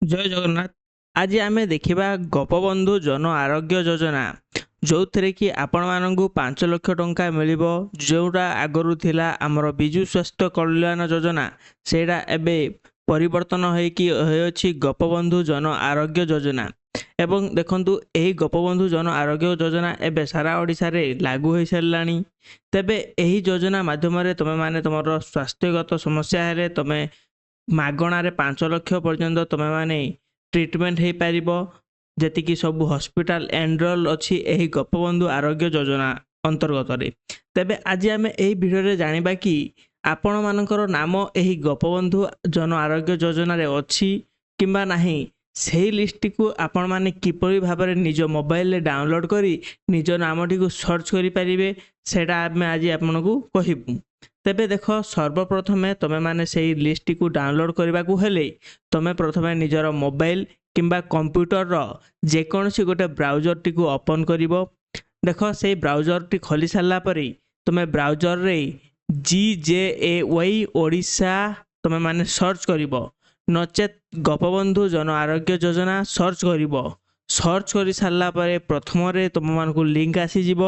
ଜୟ ଜଗନ୍ନାଥ। ଆଜି ଆମେ ଦେଖିବା ଗୋପବନ୍ଧୁ ଜନ ଆରୋଗ୍ୟ ଯୋଜନା, ଯେଉଁଥିରେ କି ଆପଣମାନଙ୍କୁ 5 ଲକ୍ଷ ଟଙ୍କା ମିଳିବ। ଯେଉଁଟା ଆଗରୁ ଥିଲା ଆମର ବିଜୁ ସ୍ୱାସ୍ଥ୍ୟ କଲ୍ୟାଣ ଯୋଜନା, ସେଇଟା ଏବେ ପରିବର୍ତ୍ତନ ହୋଇକି ହୋଇଅଛି ଗୋପବନ୍ଧୁ ଜନ ଆରୋଗ୍ୟ ଯୋଜନା। ଏବଂ ଦେଖନ୍ତୁ, ଏହି ଗୋପବନ୍ଧୁ ଜନ ଆରୋଗ୍ୟ ଯୋଜନା ଏବେ ସାରା ଓଡ଼ିଶାରେ ଲାଗୁ ହୋଇସାରିଲାଣି। ତେବେ ଏହି ଯୋଜନା ମାଧ୍ୟମରେ ତୁମେମାନେ ତୁମର ସ୍ୱାସ୍ଥ୍ୟଗତ ସମସ୍ୟା ହେଲେ ତୁମେ ମାଗଣାରେ 5 ଲକ୍ଷ ପର୍ଯ୍ୟନ୍ତ ତୁମେମାନେ ଟ୍ରିଟମେଣ୍ଟ ହେଇପାରିବ। ଯେତିକି ସବୁ ହସ୍ପିଟାଲ ଏନରୋଲ ଅଛି ଏହି ଗୋପବନ୍ଧୁ ଆରୋଗ୍ୟ ଯୋଜନା ଅନ୍ତର୍ଗତରେ। ତେବେ ଆଜି ଆମେ ଏହି ଭିଡ଼ିଓରେ ଜାଣିବା କି ଆପଣମାନଙ୍କର ନାମ ଏହି ଗୋପବନ୍ଧୁ ଜନ ଆରୋଗ୍ୟ ଯୋଜନାରେ ଅଛି କିମ୍ବା ନାହିଁ। ସେହି ଲିଷ୍ଟଟିକୁ ଆପଣମାନେ କିପରି ଭାବରେ ନିଜ ମୋବାଇଲରେ ଡାଉନଲୋଡ଼ କରି ନିଜ ନାମଟିକୁ ସର୍ଚ୍ଚ କରିପାରିବେ, ସେଇଟା ଆମେ ଆଜି ଆପଣଙ୍କୁ କହିବୁ। ତେବେ ଦେଖ, ସର୍ବପ୍ରଥମେ ତୁମେମାନେ ସେହି ଲିଷ୍ଟଟିକୁ ଡାଉନଲୋଡ଼ କରିବାକୁ ହେଲେ ତୁମେ ପ୍ରଥମେ ନିଜର ମୋବାଇଲ କିମ୍ବା କମ୍ପ୍ୟୁଟରର ଯେକୌଣସି ଗୋଟେ ବ୍ରାଉଜରଟିକୁ ଓପନ୍ କରିବ। ଦେଖ, ସେଇ ବ୍ରାଉଜରଟି ଖୋଲି ସାରିଲା ପରେ ତୁମେ ବ୍ରାଉଜରରେ GJAY ଓଡ଼ିଶା ତୁମେମାନେ ସର୍ଚ୍ଚ କରିବ, ନଚେତ୍ ଗୋପବନ୍ଧୁ ଜନ ଆରୋଗ୍ୟ ଯୋଜନା ସର୍ଚ୍ଚ କରିବ। ସର୍ଚ୍ଚ କରି ସାରିଲା ପରେ ପ୍ରଥମରେ ତୁମମାନଙ୍କୁ ଲିଙ୍କ ଆସିଯିବ।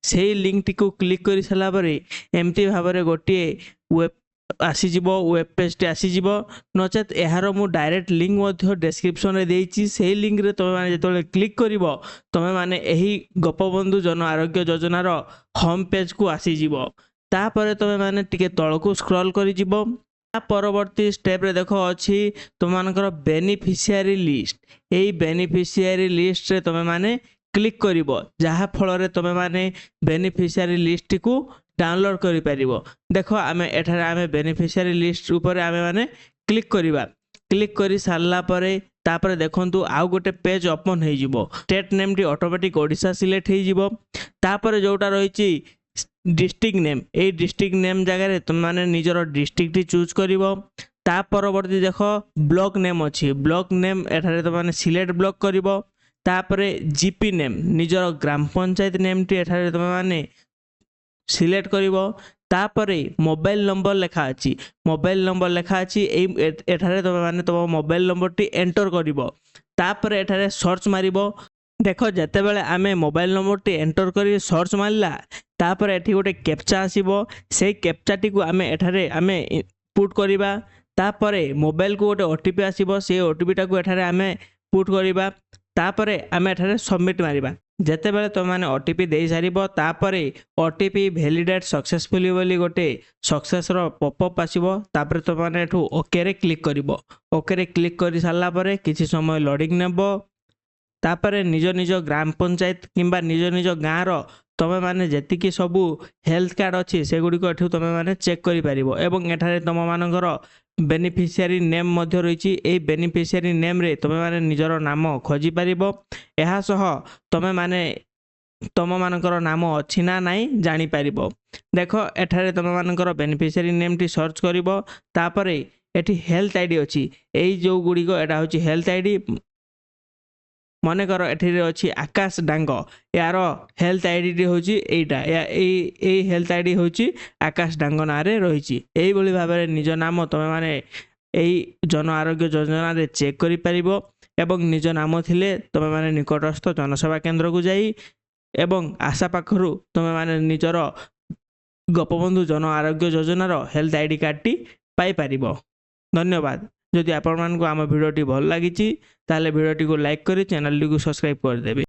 ସେଇ ଲିଙ୍କଟିକୁ କ୍ଲିକ୍ କରି ସାରିଲା ପରେ ଏମିତି ଭାବରେ ଗୋଟିଏ ୱେବ୍ ଆସିଯିବ, ୱେବ୍ ପେଜଟି ଆସିଯିବ। ନଚେତ୍ ଏହାର ମୁଁ ଡାଇରେକ୍ଟ ଲିଙ୍କ ମଧ୍ୟ ଡେସ୍କ୍ରିପ୍ସନରେ ଦେଇଛି। ସେହି ଲିଙ୍କରେ ତୁମେମାନେ ଯେତେବେଳେ କ୍ଲିକ୍ କରିବ, ତୁମେମାନେ ଏହି ଗୋପବନ୍ଧୁ ଜନ ଆରୋଗ୍ୟ ଯୋଜନାର ହୋମ୍ ପେଜକୁ ଆସିଯିବ। ତାପରେ ତୁମେମାନେ ଟିକେ ତଳକୁ ସ୍କ୍ରଲ୍ କରିଯିବ। ତା ପରବର୍ତ୍ତୀ ଷ୍ଟେପ୍ରେ ଦେଖ ଅଛି ତୁମମାନଙ୍କର ବେନିଫିସିଆରୀ ଲିଷ୍ଟ। ଏହି ବେନିଫିସିଆରୀ ଲିଷ୍ଟରେ ତୁମେମାନେ କ୍ଲିକ୍ କରିବ, ଯାହାଫଳରେ ତୁମେମାନେ ବେନିଫିସିଆରୀ ଲିଷ୍ଟଟିକୁ ଡାଉନଲୋଡ଼ କରିପାରିବ। ଦେଖ, ଆମେ ବେନିଫିସିଆରୀ ଲିଷ୍ଟ ଉପରେ ଆମେମାନେ କ୍ଲିକ୍ କରିବା। କ୍ଲିକ୍ କରି ସାରିଲା ପରେ ତାପରେ ଦେଖନ୍ତୁ ଆଉ ଗୋଟେ ପେଜ୍ ଓପନ୍ ହେଇଯିବ। ଷ୍ଟେଟ୍ ନେମ୍ଟି ଅଟୋମେଟିକ୍ ଓଡ଼ିଶା ସିଲେକ୍ଟ ହେଇଯିବ। ତାପରେ ଯେଉଁଟା ରହିଛି ଡିଷ୍ଟ୍ରିକ୍ଟ ନେମ୍, ଏଇ ଡିଷ୍ଟ୍ରିକ୍ଟ ନେମ୍ ଜାଗାରେ ତୁମେମାନେ ନିଜର ଡିଷ୍ଟ୍ରିକ୍ଟଟି ଚୁଜ୍ କରିବ। ତା ପରବର୍ତ୍ତୀ ଦେଖ ବ୍ଲକ୍ ନେମ୍ ଅଛି। ବ୍ଲକ୍ ନେମ୍ ଏଠାରେ ତୁମେମାନେ ସିଲେକ୍ଟ ବ୍ଲକ୍ କରିବ। ତାପରେ ଜିପି ନେମ୍, ନିଜର ଗ୍ରାମ ପଞ୍ଚାୟତ ନେମ୍ଟି ଏଠାରେ ତୁମେମାନେ ସିଲେକ୍ଟ କରିବ। ତାପରେ ମୋବାଇଲ ନମ୍ବର ଲେଖା ଅଛି। ମୋବାଇଲ ନମ୍ବର ଲେଖା ଅଛି, ଏଠାରେ ତୁମେମାନେ ତୁମ ମୋବାଇଲ ନମ୍ବରଟି ଏଣ୍ଟର କରିବ। ତାପରେ ଏଠାରେ ସର୍ଚ୍ଚ ମାରିବ। ଦେଖ, ଯେତେବେଳେ ଆମେ ମୋବାଇଲ ନମ୍ବରଟି ଏଣ୍ଟର କରି ସର୍ଚ୍ଚ ମାରିଲା, ତାପରେ ଏଠି ଗୋଟେ କ୍ୟାପଚା ଆସିବ। ସେଇ କ୍ୟାପଚାଟିକୁ ଏଠାରେ ଆମେ ପୁଟ୍ କରିବା। ତାପରେ ମୋବାଇଲକୁ ଗୋଟେ OTP ଆସିବ, ସେଇ OTPଟାକୁ ଏଠାରେ ଆମେ ପୁଟ୍ କରିବା। ତାପରେ ଆମେ ଏଠାରେ ସବମିଟ୍ ମାରିବା। ଯେତେବେଳେ ତୁମେମାନେ OTP ଦେଇସାରିବ, ତାପରେ OTP ଭ୍ୟାଲିଡେଟ୍ ସକ୍ସେସଫୁଲି ବୋଲି ଗୋଟେ ସକ୍ସେସର ପପଅପ୍ ଆସିବ। ତାପରେ ତୁମେମାନେ ଏଠୁ ଓକେରେ କ୍ଲିକ୍ କରିବ। ଓକେରେ କ୍ଲିକ୍ କରି ସାରିଲା ପରେ କିଛି ସମୟ ଲୋଡ଼ିଂ ନେବ। ତାପରେ ନିଜ ନିଜ ଗ୍ରାମ ପଞ୍ଚାୟତ କିମ୍ବା ନିଜ ନିଜ ଗାଁର ତୁମେମାନେ ଯେତିକି ସବୁ ହେଲ୍ଥ କାର୍ଡ଼ ଅଛି ସେଗୁଡ଼ିକ ଏଠୁ ତୁମେମାନେ ଚେକ୍ କରିପାରିବ। ଏବଂ ଏଠାରେ ତୁମମାନଙ୍କର ବେନିଫିସିଆରୀ ନେମ୍ ମଧ୍ୟ ରହିଛି। ଏହି ବେନିଫିସିଆରୀ ନେମ୍ରେ ତୁମେମାନେ ନିଜର ନାମ ଖୋଜିପାରିବ। ଏହା ସହ ତୁମେମାନେ ତୁମମାନଙ୍କର ନାମ ଅଛି ନା ନାହିଁ ଜାଣିପାରିବ। ଦେଖ, ଏଠାରେ ତୁମମାନଙ୍କର ବେନିଫିସିଆରୀ ନେମ୍ଟି ସର୍ଚ୍ଚ କରିବ। ତାପରେ ଏଠି ହେଲ୍ଥ ଆଇଡ଼ି ଅଛି। ଏଇ ଯେଉଁଗୁଡ଼ିକ ଏଇଟା ହେଉଛି ହେଲ୍ଥ ଆଇଡ଼ି। ମନେକର ଏଠିରେ ଅଛି ଆକାଶ ଡାଙ୍ଗ, ଏହାର ହେଲ୍ଥ ଆଇଡ଼ିଟି ହେଉଛି ଏଇଟା। ଏଇ ହେଲ୍ଥ ଆଇଡ଼ି ହେଉଛି ଆକାଶ ଡାଙ୍ଗ ନାଁରେ ରହିଛି। ଏଇଭଳି ଭାବରେ ନିଜ ନାମ ତୁମେମାନେ ଏହି ଜନ ଆରୋଗ୍ୟ ଯୋଜନାରେ ଚେକ୍ କରିପାରିବ। ଏବଂ ନିଜ ନାମ ଥିଲେ ତୁମେମାନେ ନିକଟସ୍ଥ ଜନସେବା କେନ୍ଦ୍ରକୁ ଯାଇ ଏବଂ ଆଶା ପାଖରୁ ତୁମେମାନେ ନିଜର ଗୋପବନ୍ଧୁ ଜନ ଆରୋଗ୍ୟ ଯୋଜନାର ହେଲ୍ଥ ଆଇଡ଼ି କାର୍ଡ଼ଟି ପାଇପାରିବ। ଧନ୍ୟବାଦ। ଯଦି ଆପଣମାନଙ୍କୁ ଆମ ଭିଡ଼ିଓଟି ଭଲ ଲାଗିଛି, ତାହେଲେ ଭିଡ଼ିଓଟିକୁ ଲାଇକ୍ କରି ଚ୍ୟାନେଲଟିକୁ ସବସ୍କ୍ରାଇବ୍ କରିଦେବେ।